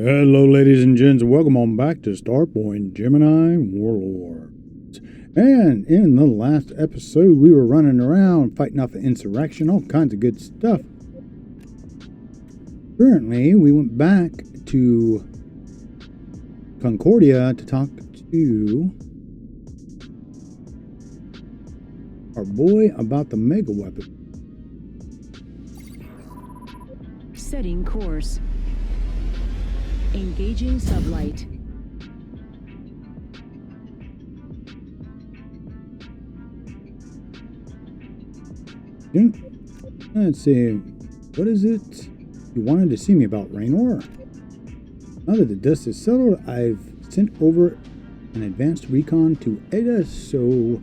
Hello, ladies and gents, and welcome on back to Starpoint Gemini Warlords. And in the last episode, we were running around fighting off an insurrection, all kinds of good stuff. Currently, we went back to Concordia to talk to our boy about the mega weapon. Setting course. Engaging sublight. Let's see. What is it you wanted to see me about, Raynor? Now that the dust is settled, I've sent over an advanced recon to Ada, so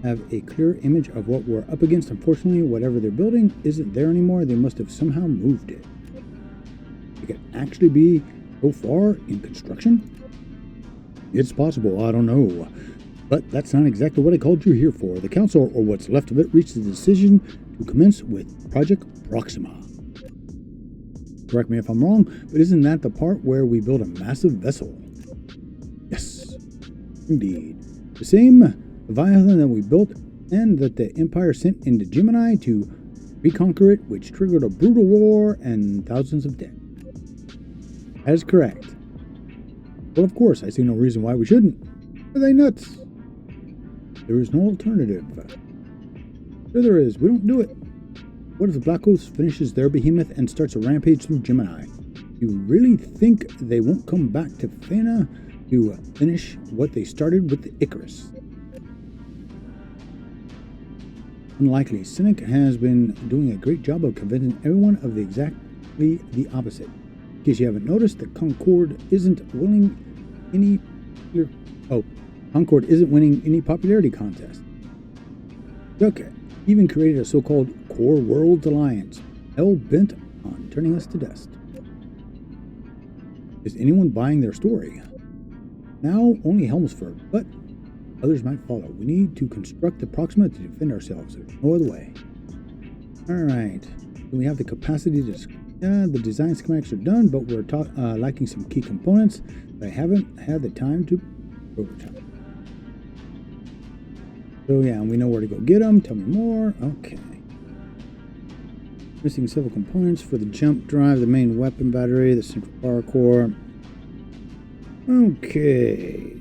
have a clear image of what we're up against. Unfortunately, whatever they're building isn't there anymore. They must have somehow moved it. It could actually be so far in construction? It's possible, I don't know. But that's not exactly what I called you here for. The council, or what's left of it, reached the decision to commence with Project Proxima. Correct me if I'm wrong, but isn't that the part where we build a massive vessel? Yes, indeed. The same Leviathan that we built and that the Empire sent into Gemini to reconquer it, which triggered a brutal war and thousands of dead. That is correct. Well, of course, I see no reason why we shouldn't. Are they nuts? There is no alternative. Sure there is. We don't do it. What if the Black Host finishes their behemoth and starts a rampage through Gemini? You really think they won't come back to Fana to finish what they started with the Icarus? Unlikely. Cynic has been doing a great job of convincing everyone of exactly the opposite. In case you haven't noticed, that Concord isn't winning any popularity contest. Okay, even created a so-called Core Worlds Alliance, hell-bent on turning us to dust. Is anyone buying their story? Now only Helmsford, but others might follow. We need to construct the Proxima to defend ourselves. There's no other way. Alright, do we have the capacity to... the design schematics are done, but we're lacking some key components that I haven't had the time to prototype. So yeah, we know where to go get them. Tell me more. Okay. Missing several components for the jump drive, the main weapon battery, the central power core. Okay.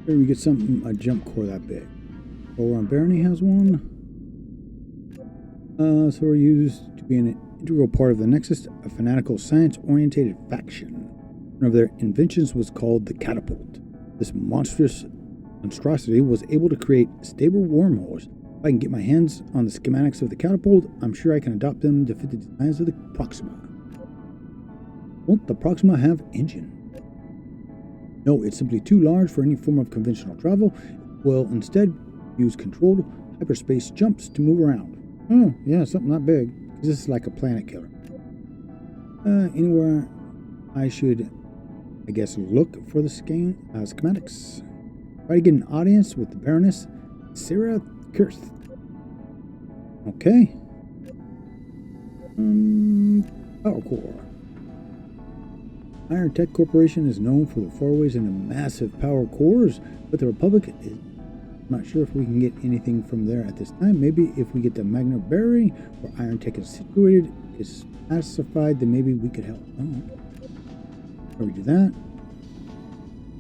Here we get a jump core that big. Oron Barony has one. So we're used to be an integral part of the Nexus, a fanatical science-oriented faction. One of their inventions was called the catapult. This monstrosity was able to create stable wormholes. If I can get my hands on the schematics of the catapult, I'm sure I can adopt them to fit the designs of the Proxima. Won't the Proxima have engine? No, it's simply too large for any form of conventional travel. It will instead use controlled hyperspace jumps to move around. Oh, yeah, something that big. This is like a planet killer. Anywhere I should, I guess, look for the schematics. Try to get an audience with the Baroness Sarah Kirth. Okay. Power core. Iron Tech Corporation is known for the forays into massive power cores, but the Republic is... I'm not sure if we can get anything from there at this time. Maybe if we get the Magna Berry, where Iron Tech is situated, is pacified, then maybe we could help. Oh. We do that.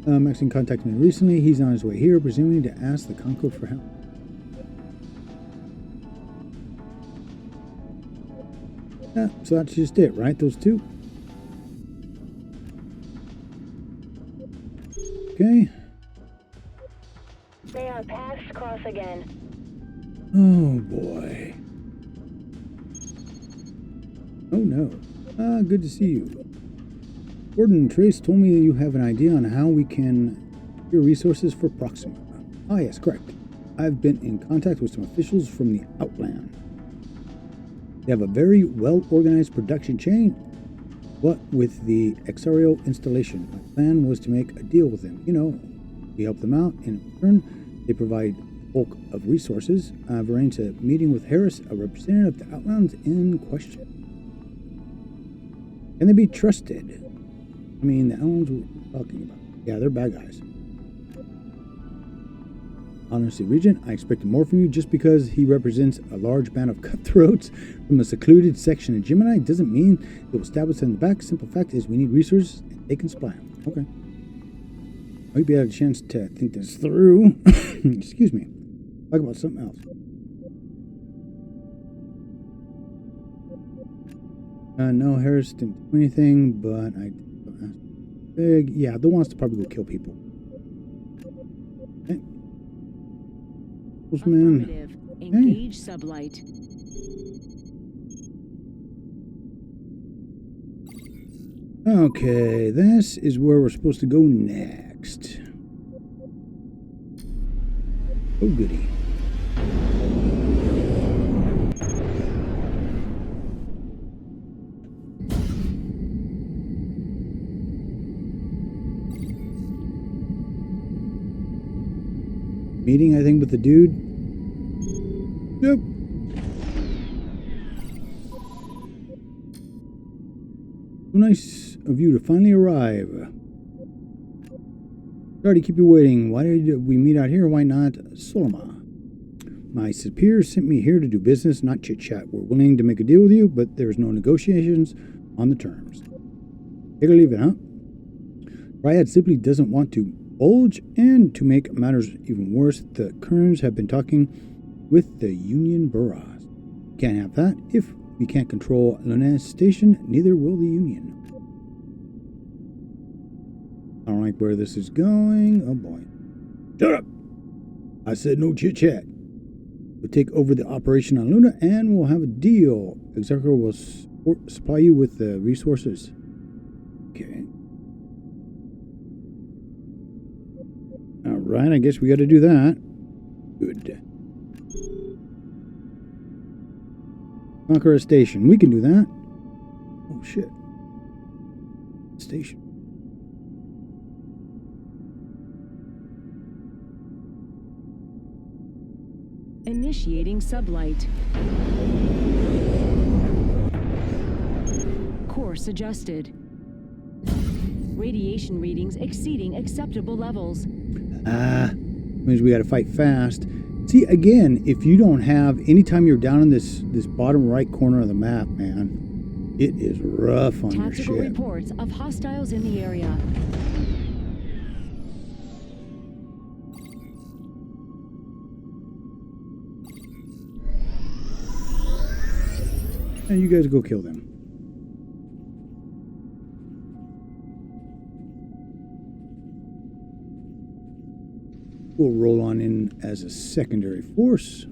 Maxine contacted me recently. He's on his way here, presuming to ask the Concord for help. Yeah, so that's just it, right? Those two. Okay. They are past cross again. Oh boy. Oh no. Good to see you. Gordon Trace told me that you have an idea on how we can secure resources for Proxima. Ah yes, correct. I've been in contact with some officials from the Outlands. They have a very well-organized production chain. What with the Exario installation, my plan was to make a deal with them. You know, we help them out, and in return, they provide bulk of resources. I've arranged a meeting with Harris, a representative of the Outlands in question. Can they be trusted? I mean, the Outlands we're talking about. Yeah, they're bad guys. Honestly, Regent, I expected more from you. Just because he represents a large band of cutthroats from a secluded section of Gemini doesn't mean it will stab us in the back. Simple fact is we need resources and they can supply them. Okay. I hope you had a chance to think this through. Excuse me. Talk about something else. No, Harris didn't do anything, but I big. Yeah, the wants to probably go kill people. Okay. Affirmative. Engage sublight. Okay, this is where we're supposed to go next. Oh, goody. Meeting, I think, with the dude. Yep. So nice of you to finally arrive. Sorry to keep you waiting. Why did we meet out here? Why not Soloma? My superior sent me here to do business, not chit-chat. We're willing to make a deal with you, but there's no negotiations on the terms. Take or leave it, huh? Riot simply doesn't want to bulge, and to make matters even worse, the Kerns have been talking with the Union boroughs. Can't have that. If we can't control Luna's station, neither will the Union. I don't like where this is going. Oh boy. Shut up! I said no chit-chat. We'll take over the operation on Luna and we'll have a deal. Executor will supply you with the resources. Okay. Alright, I guess we got to do that. Good. Conquer a station. We can do that. Oh, shit. Station. Initiating sublight. Course adjusted. Radiation readings exceeding acceptable levels. Means we got to fight fast. See, again, if you don't have, anytime you're down in this bottom right corner of the map, man, it is rough on your ship. Tactical reports of hostiles in the area. And you guys go kill them. We'll roll on in as a secondary force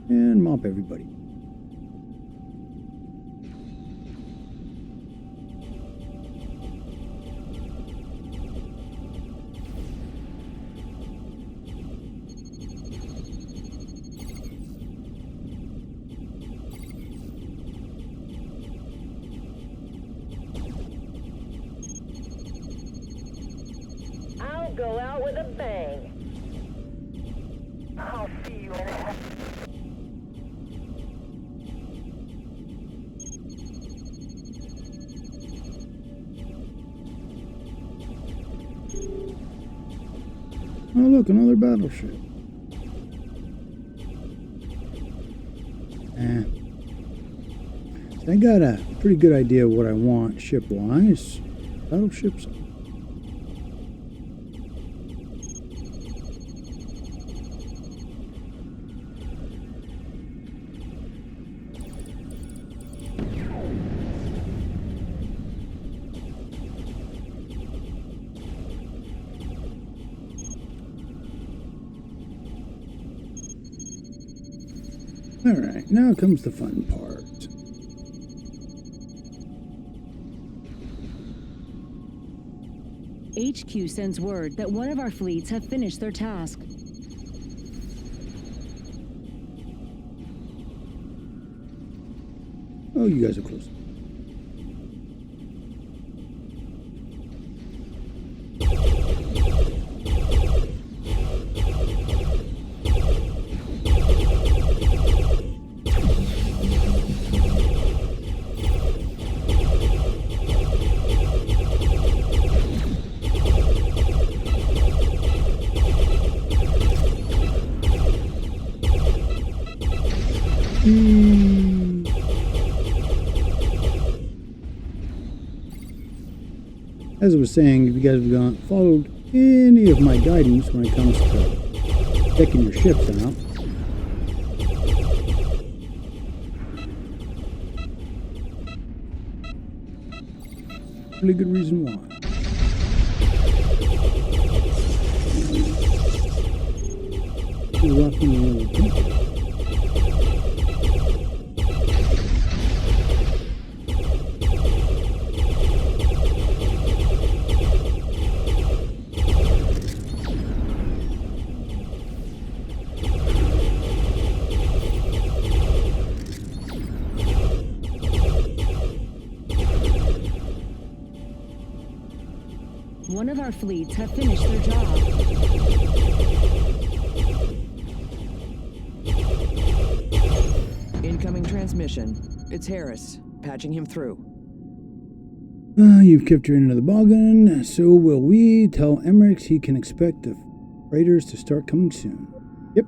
and mop everybody. Go out with a bang. I'll see you in a... Oh, look, another battleship. I got a pretty good idea of what I want ship-wise. Battleships. Alright, now comes the fun part. HQ sends word that one of our fleets have finished their task. Oh, you guys are close. As I was saying, if you guys have followed any of my guidance when it comes to checking your ships out, really good reason why. One of our fleets have finished their job. Incoming transmission. It's Harris. Patching him through. You've kept your end of the bargain, so will we. Tell Emmerich he can expect the freighters to start coming soon. Yep.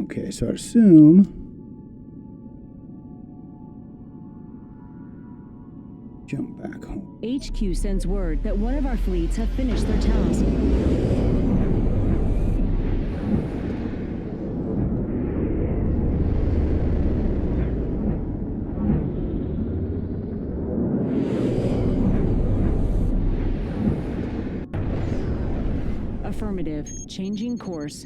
Okay, so I assume... jump back home. HQ sends word that one of our fleets have finished their task. Affirmative. Changing course.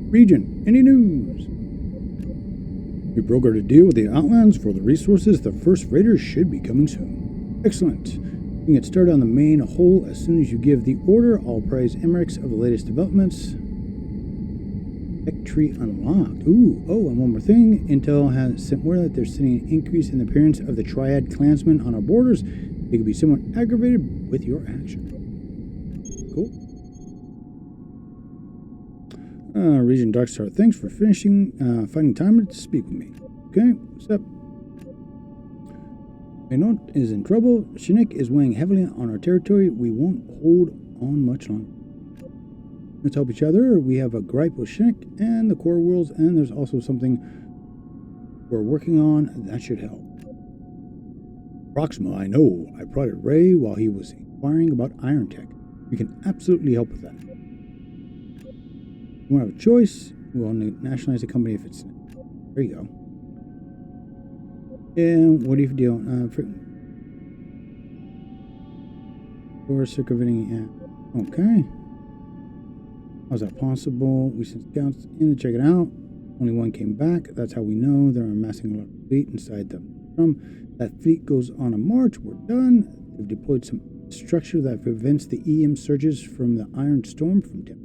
Region, any news? We brokered a deal with the Outlands for the resources. The first freighters should be coming soon. Excellent. You can get started on the main hull as soon as you give the order. I'll praise Emmerichs of the latest developments. Tech tree unlocked. Ooh, oh, and one more thing. Intel has sent word that they're seeing an increase in the appearance of the Triad clansmen on our borders. They could be somewhat aggravated with your action. Cool. Region Darkstar, thanks for finding time to speak with me. Okay, what's up? Maynard is in trouble. Shinik is weighing heavily on our territory. We won't hold on much longer. Let's help each other. We have a gripe with Shinik and the core worlds, and there's also something we're working on that should help. Proxima, I know. I prodded Ray while he was inquiring about Iron Tech. We can absolutely help with that. We won't have a choice. We'll nationalize the company if it's... There you go. And what do you do? Or circumventing... Yeah. Okay. How's that possible? We sent scouts in to check it out. Only one came back. That's how we know they're amassing a lot of fleet inside the drum. That fleet goes on a march. We're done. They've deployed some structure that prevents the EM surges from the Iron Storm from depth.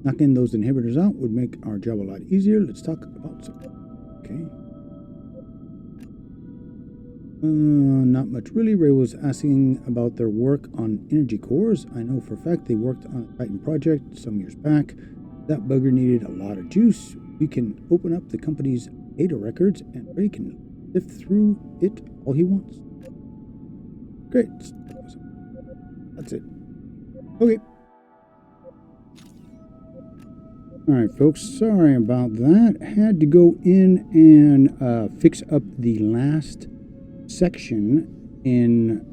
Knocking those inhibitors out would make our job a lot easier. Let's talk about something. Okay. Not much really. Ray was asking about their work on energy cores. I know for a fact they worked on a Titan project some years back. That bugger needed a lot of juice. We can open up the company's data records and Ray can sift through it all he wants. Great. That's it. Okay. Alright folks, sorry about that. Had to go in and fix up the last section in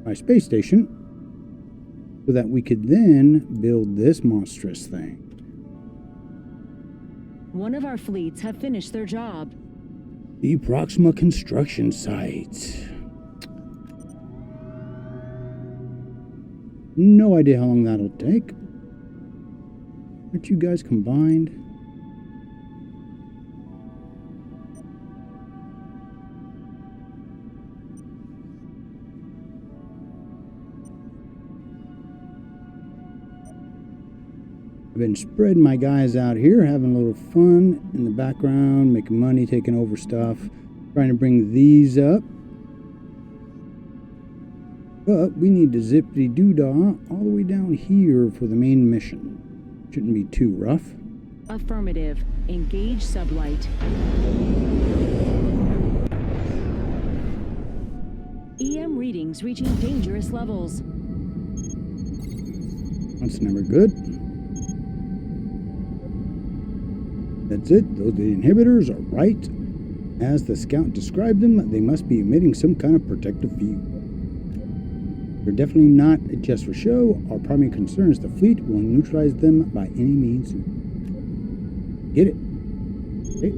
my space station so that we could then build this monstrous thing. One of our fleets have finished their job. The Proxima construction site. No idea how long that'll take. Aren't you guys combined? I've been spreading my guys out here, having a little fun in the background, making money, taking over stuff, trying to bring these up. But we need to zippity-doo-dah all the way down here for the main mission. Shouldn't be too rough. Affirmative. Engage sublight. EM readings reaching dangerous levels. That's never good. That's it. Those inhibitors are right. As the scout described them, they must be emitting some kind of protective field. They're definitely not just for show. Our primary concern is the fleet will neutralize them by any means. Get it? Okay.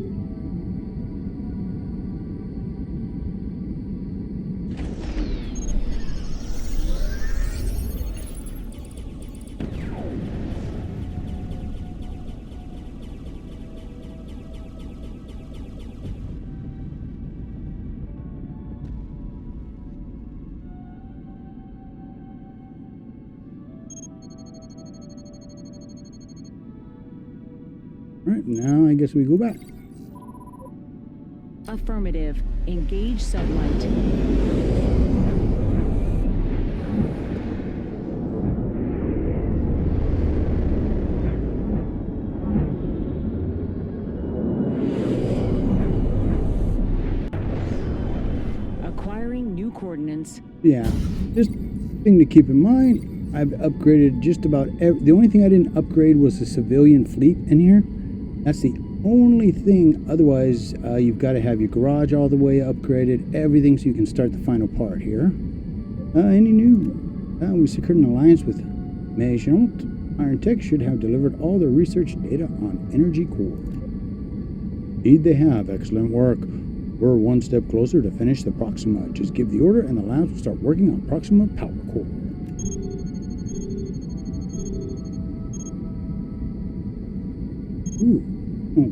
Alright, now I guess we go back. Affirmative. Engage sublight. Acquiring new coordinates. Yeah, just thing to keep in mind, I've upgraded just about the only thing I didn't upgrade was the civilian fleet in here. That's the only thing. Otherwise, you've got to have your garage all the way upgraded, everything, so you can start the final part here. Any news? We secured an alliance with Maison. Montech should have delivered all their research data on energy core. Indeed, they have. Excellent work. We're one step closer to finish the Proxima. Just give the order and the labs will start working on Proxima power core. Ooh,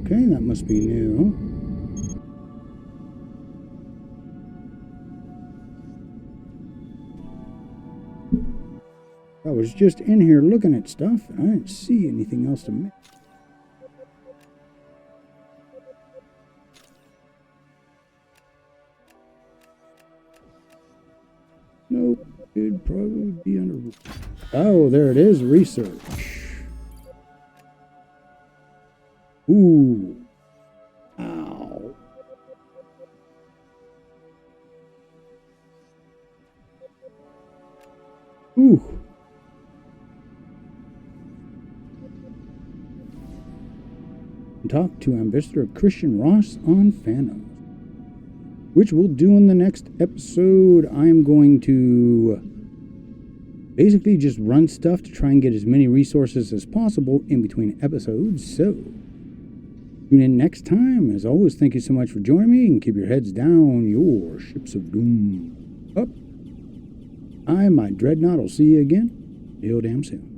okay, that must be new. I was just in here looking at stuff and I didn't see anything else to make. Nope, it'd probably be under... Oh, there it is, research. Ooh. Ow. Ooh. Talk to Ambassador Christian Ross on Phanos, which we'll do in the next episode. I'm going to basically just run stuff to try and get as many resources as possible in between episodes. So tune in next time. As always, thank you so much for joining me, and keep your heads down, your ships of doom up. I, my dreadnought, will see you again real damn soon.